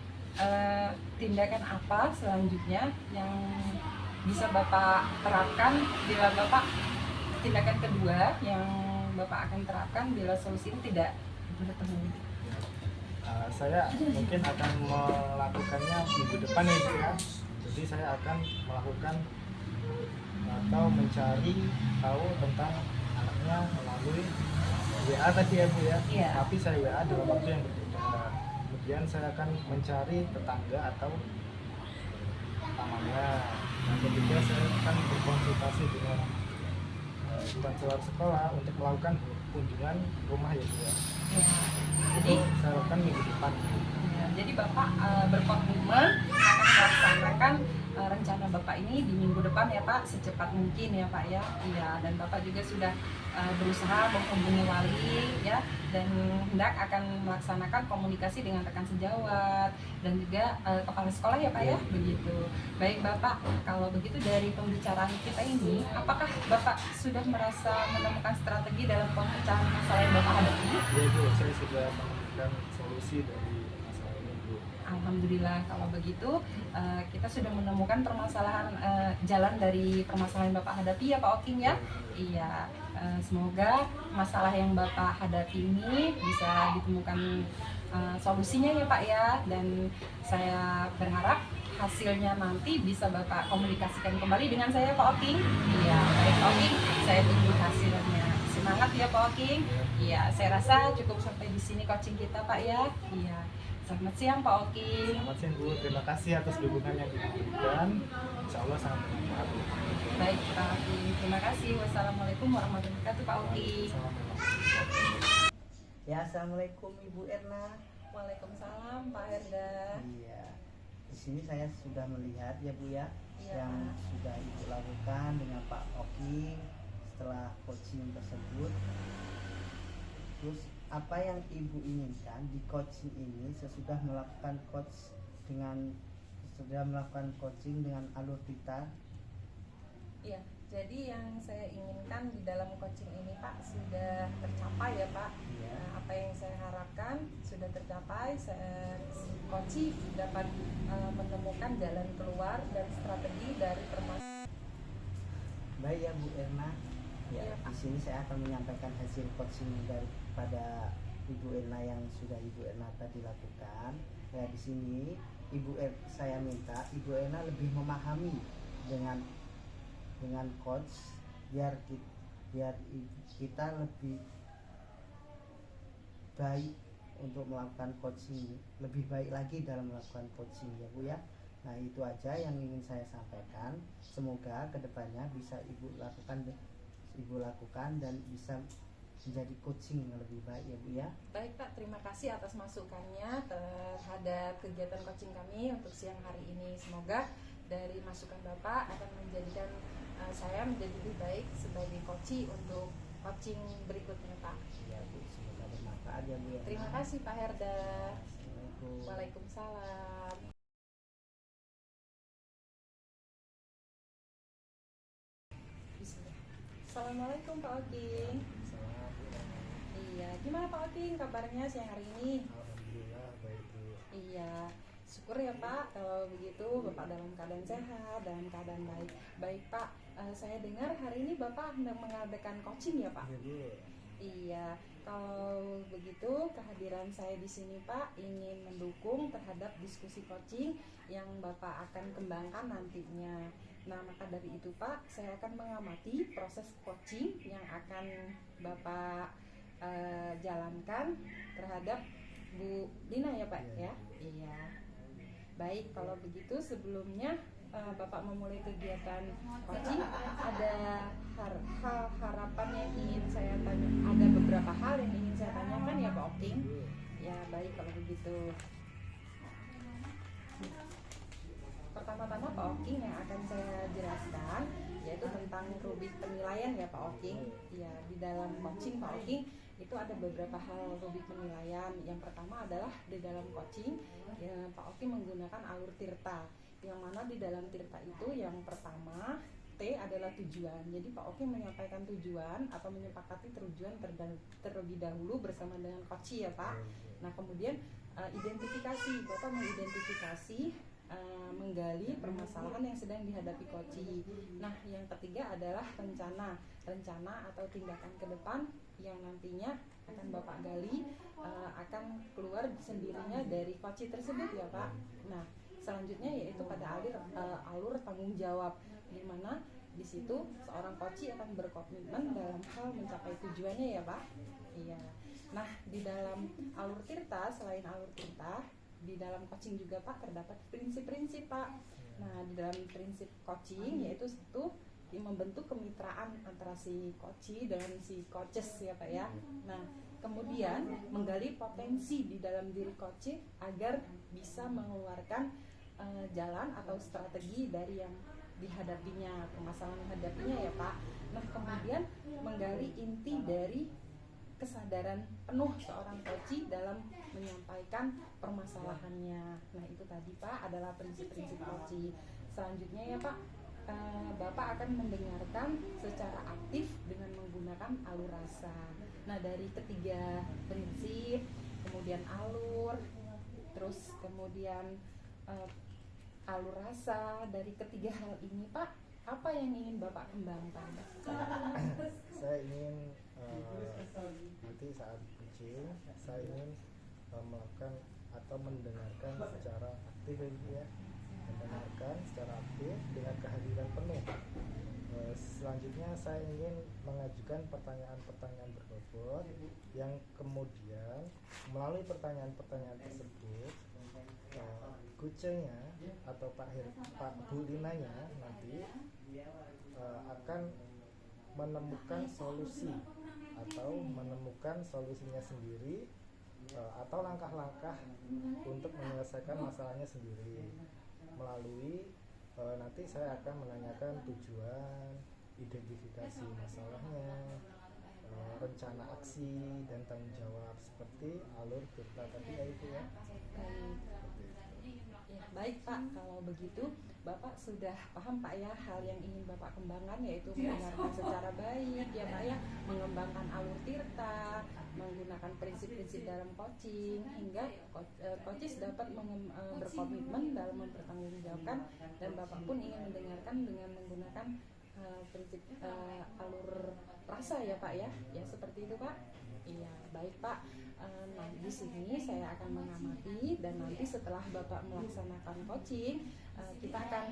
S5: tindakan apa selanjutnya yang bisa Bapak terapkan bila Bapak tindakan kedua yang Bapak akan terapkan bila solusi ini tidak bertemu?
S2: Saya mungkin akan melakukannya minggu depan ya Bu ya. Jadi saya akan melakukan atau mencari tahu tentang anaknya melalui WA tadi ya Bu ya.
S5: Iya.
S2: Tapi saya WA dalam waktu yang berbeda. Kemudian saya akan mencari tetangga atau pamannya. Dan ketiga saya akan berkonsultasi dengan konselor sekolah untuk melakukan kunjungan rumah ya Bu ya.
S5: Jadi
S2: Saya lakukan minggu depan.
S5: ya, jadi Bapak berkomitmen akan melaksanakan rencana Bapak ini di minggu depan ya Pak, secepat mungkin ya Pak ya. Iya, dan Bapak juga sudah berusaha menghubungi wali ya, dan hendak akan melaksanakan komunikasi dengan rekan sejawat dan juga kepala sekolah ya Pak ya, begitu. Baik Bapak, kalau begitu dari pembicaraan kita ini, apakah Bapak sudah merasa menemukan strategi dalam pemecahan masalah yang Bapak hadapi?
S2: Ya Bu, saya sudah menemukan solusi dari masalah ini Bu.
S5: Alhamdulillah kalau begitu kita sudah menemukan permasalahan jalan dari permasalahan yang Bapak hadapi ya Pak Oking ya. Iya, semoga masalah yang Bapak hadapi ini bisa ditemukan solusinya ya Pak ya, dan saya berharap hasilnya nanti bisa Bapak komunikasikan kembali dengan saya Pak Oking. Iya, baik Pak Oking, saya tunggu hasilnya. Semangat ya Pak Oking. Iya, saya rasa cukup sampai di sini coaching kita Pak ya. Iya. Selamat siang Pak Oking.
S2: Selamat siang Bu, terima kasih atas dukungan yang diberikan. Insya Allah sangat bermanfaat.
S5: Baik Pak Oking, terima kasih. Wassalamualaikum warahmatullahi wabarakatuh Pak Oking.
S4: Ya, assalamualaikum Ibu Erna.
S5: Waalaikumsalam Pak Herda.
S4: Iya. di sini saya sudah melihat ya Bu ya,
S5: Iya.
S4: yang sudah Ibu lakukan dengan Pak Oki setelah coaching tersebut. Terus apa yang Ibu inginkan di coaching ini sesudah melakukan coaching dengan alur Tirta?
S5: Iya, jadi yang saya inginkan di dalam coaching ini Pak sudah tercapai ya Pak.
S4: Iya.
S5: Nah, apa yang saya harapkan sudah tercapai. Coaching dapat menemukan jalan keluar dan strategi dari permasalahan.
S4: Baik ya Bu Erna. Ya,
S5: Iya, Pak.
S4: di sini saya akan menyampaikan hasil coaching daripada Ibu Erna yang sudah Ibu Erna tadi lakukan. Ya, di sini saya minta Ibu Erna lebih memahami dengan coach biar kita lebih baik untuk melakukan coaching, lebih baik lagi dalam melakukan coaching ya Bu ya. Nah, itu aja yang ingin saya sampaikan. Semoga kedepannya bisa Ibu lakukan dan bisa menjadi coaching yang lebih baik ya Bu ya.
S5: Baik Pak, terima kasih atas masukannya terhadap kegiatan coaching kami untuk siang hari ini. Semoga dari masukan Bapak akan menjadikan saya menjadi lebih baik sebagai coach untuk coaching berikutnya Pak.
S4: Ya Bu, semoga bermanfaat ya Bu ya.
S5: Terima kasih Pak Herda.
S4: Assalamualaikum.
S5: Waalaikumsalam. Assalamualaikum Pak Oking.
S2: Salam Bu Erna.
S5: Iya, gimana Pak Oking kabarnya siang hari ini?
S2: Alhamdulillah baik Bu.
S5: Iya, syukur ya Pak kalau begitu Bapak dalam keadaan sehat, dalam keadaan baik. Baik Pak, saya dengar hari ini Bapak hendak mengadakan coaching ya Pak?
S2: Iya Bu.
S5: Iya, kalau begitu kehadiran saya di sini Pak ingin mendukung terhadap diskusi coaching yang Bapak akan kembangkan nantinya. Nah, maka dari itu Pak, saya akan mengamati proses coaching yang akan Bapak jalankan terhadap Bu Lina ya Pak ya? Iya. Baik, kalau begitu sebelumnya Bapak memulai kegiatan coaching, ada harapan yang ingin saya tanya, ada beberapa hal yang ingin saya tanyakan ya Pak Oking. Ya baik kalau begitu. Pertama-tama Pak Oking yang akan saya jelaskan yaitu tentang rubrik penilaian ya Pak Oking. Ya, di dalam coaching Pak Oking itu ada beberapa hal rubrik penilaian. Yang pertama adalah di dalam coaching ya, Pak Oking menggunakan alur Tirta, yang mana di dalam Tirta itu yang pertama T adalah tujuan. Jadi Pak Oking menyampaikan tujuan atau menyepakati tujuan terlebih dahulu bersama dengan coach ya Pak. Nah, kemudian identifikasi, Bapak mengidentifikasi menggali permasalahan yang sedang dihadapi coach. Nah, yang ketiga adalah rencana atau tindakan ke depan yang nantinya akan Bapak gali akan keluar sendirinya dari coach tersebut ya Pak. Nah, selanjutnya yaitu pada alur tanggung jawab, di mana di situ seorang coach akan berkomitmen dalam hal mencapai tujuannya ya Pak. Iya. Nah, di dalam alur Tirta, selain alur Tirta, di dalam coaching juga Pak terdapat prinsip-prinsip Pak. Nah, di dalam prinsip coaching yaitu satu, membentuk kemitraan antara si coach dengan si coaches ya Pak ya. Nah, kemudian menggali potensi di dalam diri coach agar bisa mengeluarkan jalan atau strategi dari yang dihadapinya, permasalahan yang dihadapinya ya Pak. Nah, kemudian menggali inti dari kesadaran penuh seorang coach dalam menyampaikan permasalahannya. Nah, itu tadi Pak adalah prinsip-prinsip coach. Selanjutnya ya Pak, Bapak akan mendengarkan secara aktif dengan menggunakan alur rasa. Nah, dari ketiga prinsip, kemudian alur, terus kemudian alur rasa, dari ketiga hal ini Pak, apa yang ingin Bapak kembangkan?
S2: Saya ingin nanti saat coaching saya ingin melakukan atau mendengarkan secara aktif ya, mendengarkan secara aktif dengan kehadiran penuh. Selanjutnya saya ingin mengajukan pertanyaan-pertanyaan berbobot yang kemudian melalui pertanyaan-pertanyaan tersebut coachnya atau Pak Bu Linanya nanti akan menemukan solusi atau menemukan solusinya sendiri atau langkah-langkah untuk menyelesaikan masalahnya sendiri. nanti saya akan menanyakan tujuan, identifikasi masalahnya, rencana aksi dan tanggung jawab seperti alur tirta tadi ya Ibu ya.
S5: Baik. Ya, baik Pak, kalau begitu Bapak sudah paham Pak ya hal yang ingin Bapak kembangkan, yaitu mendengarkan secara baik ya Pak ya, mengembangkan alur tirta, menggunakan prinsip-prinsip dalam coaching, hingga coaches dapat berkomitmen dalam mempertanggungjawabkan, dan Bapak pun ingin mendengarkan dengan menggunakan prinsip alur rasa ya Pak ya, ya seperti itu Pak. Iya, baik Pak. Nah, di sini saya akan mengamati, dan nanti setelah Bapak melaksanakan coaching, kita akan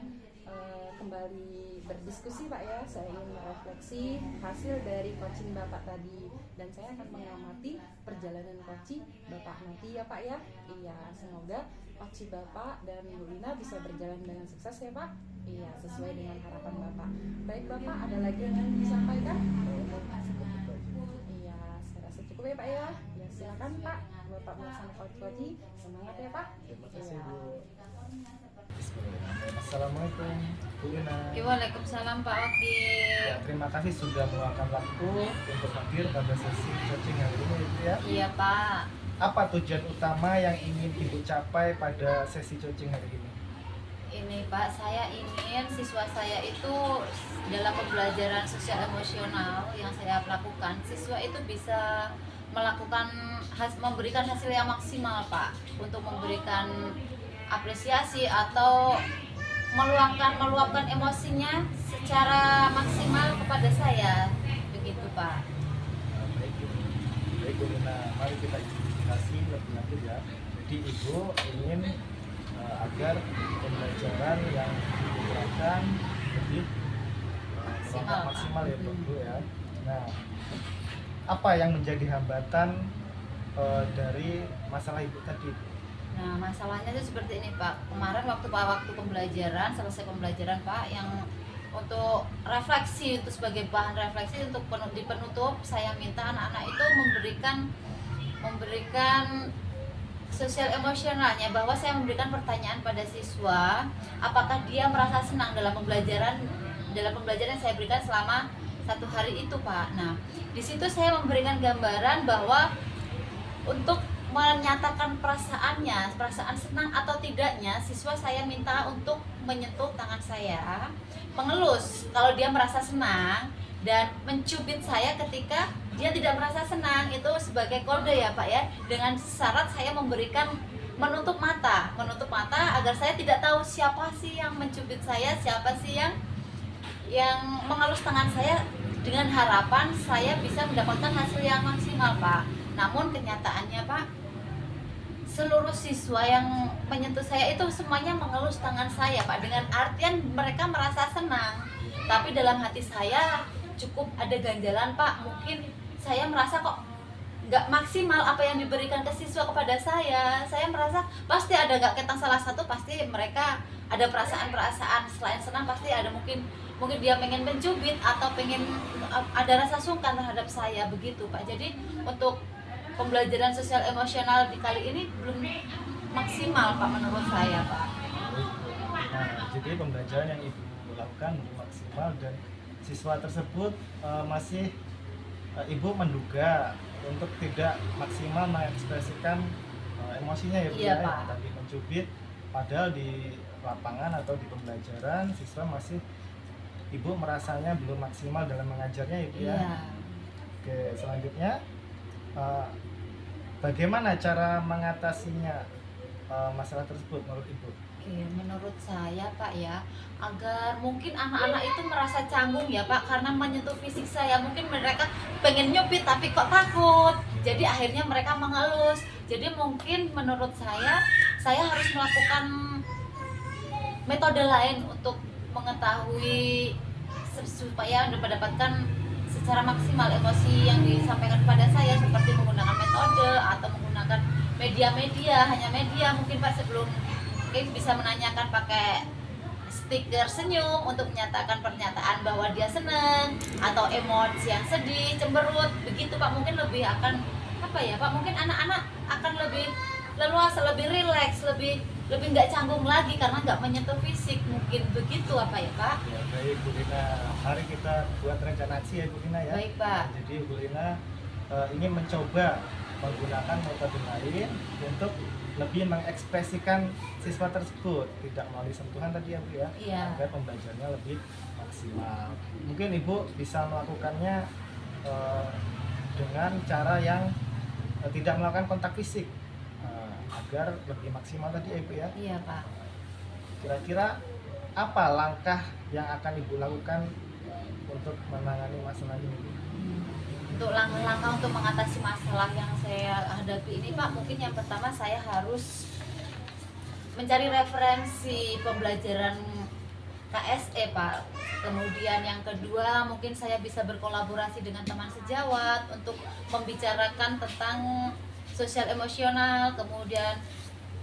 S5: kembali berdiskusi Pak ya. Saya ingin merefleksi hasil dari coaching Bapak tadi, dan saya akan mengamati perjalanan coaching Bapak nanti ya Pak ya. Iya, semoga coaching Bapak dan Bu Lina bisa berjalan dengan sukses ya Pak. Iya, sesuai dengan harapan Bapak. Baik Bapak, ada lagi yang ingin disampaikan? Iya, saya rasa cukup ya Pak ya. Ya silakan Pak, Bapak melaksanakan coaching. Semangat ya Pak.
S2: Terima kasih
S5: Iya.
S2: Bu. Assalamualaikum Bu Lina.
S1: Waalaikumsalam Pak Wakil.
S2: Ya, terima kasih sudah meluangkan waktu untuk hadir pada sesi coaching hari ini Ibu ya.
S1: Iya Pak.
S2: Apa tujuan utama yang ingin Ibu capai pada sesi coaching hari ini?
S1: Ini Pak, saya ingin siswa saya itu dalam pembelajaran sosial emosional yang saya lakukan, siswa itu bisa melakukan memberikan hasil yang maksimal Pak, untuk memberikan apresiasi atau meluapkan emosinya secara maksimal kepada saya, begitu Pak.
S2: Baik Bu Lina, mari kita identifikasi lebih lanjut ya. Jadi Ibu ingin agar pembelajaran yang diberikan lebih maksimal ya Bu ya. Nah, apa yang menjadi hambatan dari masalah Ibu tadi?
S1: Nah, masalahnya itu seperti ini Pak. Kemarin waktu pembelajaran, selesai pembelajaran Pak, yang untuk refleksi, itu sebagai bahan refleksi untuk di penutup, saya minta anak-anak itu memberikan sosial emosionalnya, bahwa saya memberikan pertanyaan pada siswa, apakah dia merasa senang dalam pembelajaran yang saya berikan selama 1 hari itu Pak. Nah, di situ saya memberikan gambaran bahwa untuk menyatakan perasaan senang atau tidaknya, siswa saya minta untuk menyentuh tangan saya, mengelus kalau dia merasa senang, dan mencubit saya ketika dia tidak merasa senang. Itu sebagai kode ya Pak ya, dengan syarat saya memberikan menutup mata agar saya tidak tahu siapa sih yang mencubit saya, siapa sih yang mengelus tangan saya, dengan harapan saya bisa mendapatkan hasil yang maksimal Pak. Namun kenyataannya Pak, seluruh siswa yang menyentuh saya itu semuanya mengelus tangan saya Pak, dengan artian mereka merasa senang, tapi dalam hati saya cukup ada ganjalan Pak. Mungkin saya merasa kok nggak maksimal apa yang diberikan ke siswa kepada saya. Saya merasa pasti ada nggak ketang salah satu, pasti mereka ada perasaan-perasaan selain senang, pasti ada mungkin dia pengen mencubit atau pengen ada rasa sungkan terhadap saya, begitu Pak. Jadi untuk pembelajaran sosial emosional di kali ini belum maksimal Pak menurut saya Pak.
S2: Nah, jadi pembelajaran yang Ibu lakukan belum maksimal, dan siswa tersebut masih Ibu menduga untuk tidak maksimal mengekspresikan emosinya ya Bu
S1: Iya,
S2: ya,
S1: Pak.
S2: yang tadi mencubit, padahal di lapangan atau di pembelajaran siswa masih Ibu merasanya belum maksimal dalam mengajarnya ya Bu ya.
S1: Iya.
S2: Oke, selanjutnya bagaimana cara mengatasinya masalah tersebut menurut Ibu?
S1: Oke, menurut saya Pak ya, agar mungkin anak-anak itu merasa canggung ya Pak, karena menyentuh fisik saya. Mungkin mereka pengen nyubit tapi kok takut, jadi akhirnya mereka mengelus. Jadi mungkin menurut saya harus melakukan metode lain untuk mengetahui supaya mendapatkan secara maksimal emosi yang disampaikan kepada saya, seperti menggunakan metode atau menggunakan media, hanya media mungkin Pak, sebelum mungkin bisa menanyakan pakai stiker senyum untuk menyatakan pernyataan bahwa dia senang, atau emoji yang sedih, cemberut, begitu Pak. Mungkin lebih akan apa ya Pak, mungkin anak-anak akan lebih leluasa, lebih rileks, lebih lebih nggak canggung lagi karena nggak menyentuh fisik, mungkin begitu apa ya Pak?
S2: Ya, baik Bu Lina, mari kita buat rencana aksi ya Bu Lina ya.
S1: Baik Pak.
S2: Jadi Bu Lina ingin mencoba menggunakan metode lain untuk lebih mengekspresikan siswa tersebut, tidak melalui sentuhan tadi ya Bu ya,
S1: Iya.
S2: agar pembelajarannya lebih maksimal. Mungkin Ibu bisa melakukannya dengan cara yang tidak melakukan kontak fisik, agar lebih maksimal tadi ya Ibu ya.
S1: Iya Pak.
S2: Kira-kira apa langkah yang akan Ibu lakukan untuk menangani masalah ini Bu?
S1: Untuk langkah-langkah untuk mengatasi masalah yang saya hadapi ini Pak, mungkin yang pertama saya harus mencari referensi pembelajaran KSE Pak. Kemudian yang kedua mungkin saya bisa berkolaborasi dengan teman sejawat untuk membicarakan tentang sosial emosional.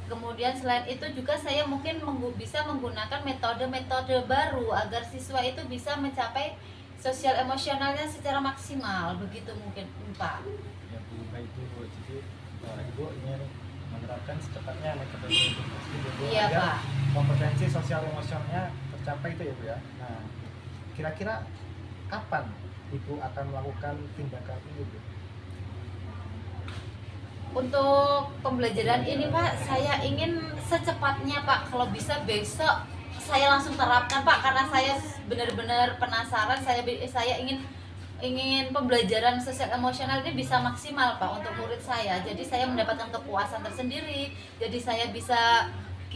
S1: Kemudian selain itu juga saya mungkin bisa menggunakan metode-metode baru agar siswa itu bisa mencapai sosial emosionalnya secara maksimal, begitu mungkin Pak.
S2: Ya Bu, baik Bu. Jadi Ibu ingin menerapkan secepatnya metode tersebut Bu,
S1: Iya
S2: agar
S1: Pak.
S2: kompetensi sosial emosionalnya tercapai itu ya Bu ya. Nah, kira-kira kapan Ibu akan melakukan tindakan ini Bu?
S1: Untuk pembelajaran ini Pak, saya ingin secepatnya Pak, kalau bisa besok saya langsung terapkan Pak, karena saya benar-benar penasaran, saya ingin pembelajaran sosial emosional ini bisa maksimal Pak untuk murid saya. Jadi saya mendapatkan kepuasan tersendiri. Jadi saya bisa,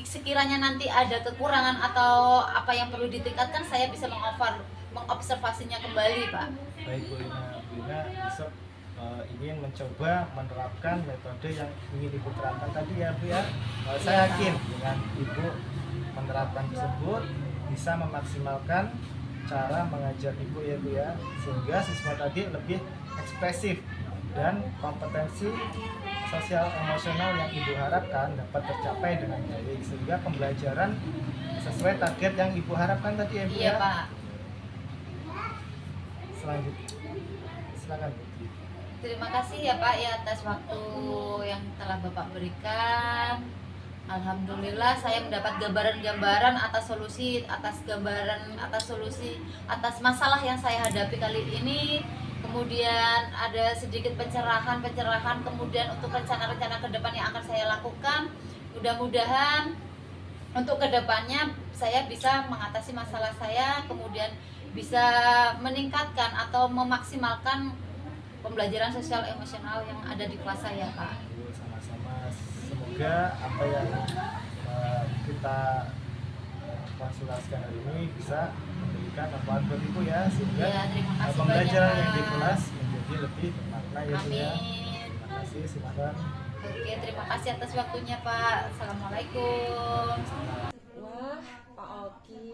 S1: sekiranya nanti ada kekurangan atau apa yang perlu ditingkatkan, saya bisa mengobservasinya kembali Pak.
S2: Baik Bu Lina, besok ingin mencoba menerapkan metode yang ingin Ibu terapkan tadi ya Bu ya. Saya yakin dengan Ibu menerapkan tersebut bisa memaksimalkan cara mengajar Ibu ya Bu ya, sehingga siswa tadi lebih ekspresif dan kompetensi sosial emosional yang Ibu harapkan dapat tercapai dengan baik, sehingga pembelajaran sesuai target yang Ibu harapkan tadi ya Bu
S1: Iya
S2: ya.
S1: Pak.
S2: Selanjutnya silakan Bu.
S1: Terima kasih ya Pak ya atas waktu yang telah Bapak berikan. Alhamdulillah saya mendapat gambaran-gambaran atas atas masalah yang saya hadapi kali ini. Kemudian ada sedikit pencerahan, kemudian untuk rencana-rencana ke depan yang akan saya lakukan. Mudah-mudahan untuk kedepannya saya bisa mengatasi masalah saya, kemudian bisa meningkatkan atau memaksimalkan pembelajaran sosial emosional yang ada di kelas saya Pak.
S2: Sama-sama, semoga apa yang kita konsultasikan hari ini bisa memberikan manfaat buat Ibu ya, sehingga
S1: Ya, terima kasih
S2: pembelajaran
S1: banyak,
S2: yang di
S1: Pak.
S2: kelas menjadi lebih bermakna ya Bu ya.
S1: Amin.
S2: Terima kasih, silakan.
S1: Oke, terima kasih atas waktunya Pak. Assalamualaikum.
S5: Wah, Pak Oki,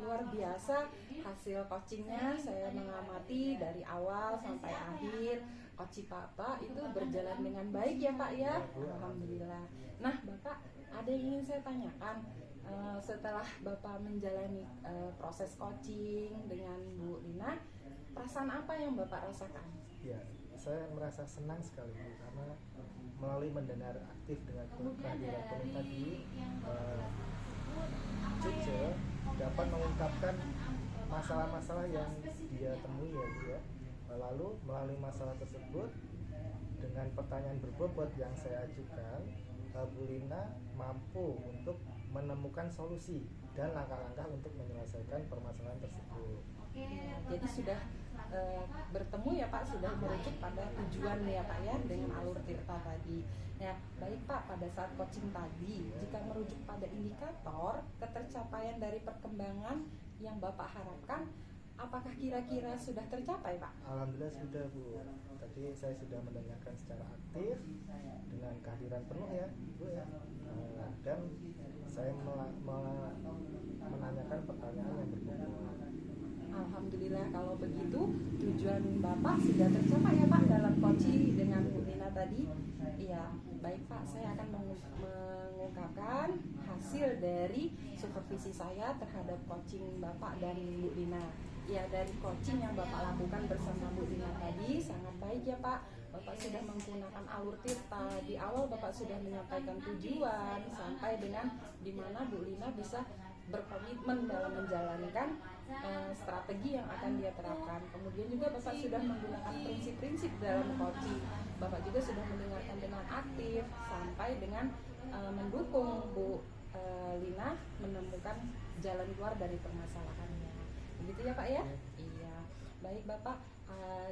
S5: luar biasa hasil coachingnya. Saya mengamati dari awal sampai akhir. Coaching Bapak itu berjalan dengan baik ya Pak ya. Alhamdulillah. Nah Bapak, ada yang ingin saya tanyakan. Setelah Bapak menjalani proses coaching dengan Bu Lina, perasaan apa yang Bapak rasakan?
S2: Ya, saya merasa senang sekali Bu, karena melalui mendengar aktif dengan kehadiran penuh tadi, Cuce dapat mengungkapkan masalah-masalah yang dia temui ya Bu ya. Lalu melalui masalah tersebut, dengan pertanyaan berbobot yang saya ajukan, Bu Lina mampu untuk menemukan solusi dan langkah-langkah untuk menyelesaikan permasalahan tersebut.
S5: Ya, jadi sudah bertemu ya Pak, sudah merujuk pada tujuan ya Pak ya dengan alur tirta tadi. Ya, baik Pak, pada saat coaching tadi, jika merujuk pada indikator ketercapaian dari perkembangan yang Bapak harapkan, apakah kira-kira sudah tercapai Pak?
S2: Alhamdulillah sudah Bu. Tadi saya sudah mendengarkan secara aktif dengan kehadiran penuh ya Bu ya. Dan saya menanyakan pertanyaan yang berbobot.
S5: Alhamdulillah kalau begitu tujuan Bapak sudah tercapai ya Pak dalam coaching dengan Bu Lina tadi. Iya, baik Pak, saya akan mengungkapkan hasil dari supervisi saya terhadap coaching Bapak dan Bu Lina. Ya, dari coaching yang Bapak lakukan bersama Bu Lina tadi sangat baik ya Pak. Bapak sudah menggunakan alur tirta. Di awal Bapak sudah menyampaikan tujuan sampai dengan di mana Bu Lina bisa berkomitmen dalam menjalankan strategi yang akan dia terapkan. Kemudian juga Bapak sudah menggunakan prinsip-prinsip dalam coaching. Bapak juga sudah mendengarkan dengan aktif sampai dengan mendukung Bu Lina menemukan jalan keluar dari permasalahannya. Begitu ya Pak ya? Iya. Baik Bapak,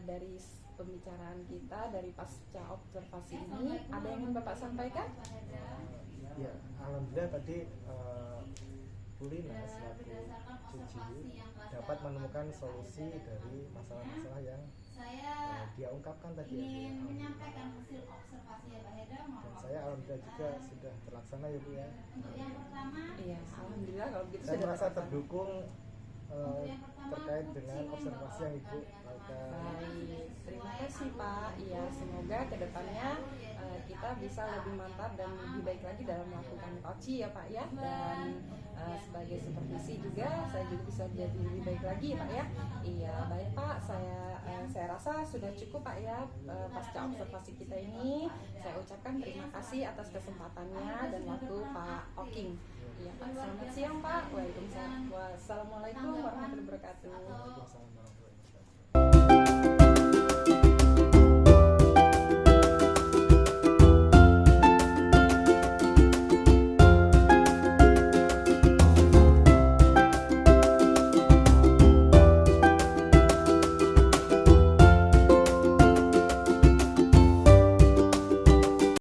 S5: dari pembicaraan kita dari pasca observasi ini, ada yang ingin Bapak sampaikan?
S2: Ya, alhamdulillah tadi Bu Lina selaku Cuci dapat menemukan solusi dari masalah-masalah yang dia ungkapkan tadi ya.
S1: ingin menyampaikan hasil observasi ya Pak Heda.
S2: Dan saya alhamdulillah juga sudah terlaksana ya Bu ya.
S1: Untuk yang pertama,
S5: Iya, alhamdulillah kalau begitu
S2: Saya
S5: sudah
S2: merasa
S5: terlaksana.
S2: terdukung terkait dengan observasi yang Ibu lakukan.
S5: Baik, terima kasih Pak. Iya, semoga kedepannya kita bisa lebih mantap dan lebih baik lagi dalam melakukan coaching ya Pak ya. Dan sebagai supervisi juga, saya juga bisa jadi lebih baik lagi ya Pak ya. Iya, baik Pak. Saya rasa sudah cukup Pak ya pasca observasi kita ini. Saya ucapkan terima kasih atas kesempatannya dan waktu Pak Oking. Iya Pak, selamat siang Pak. Waalaikumsalam. Wassalamualaikum warahmatullahi wabarakatuh.
S2: Waalaikumsalam.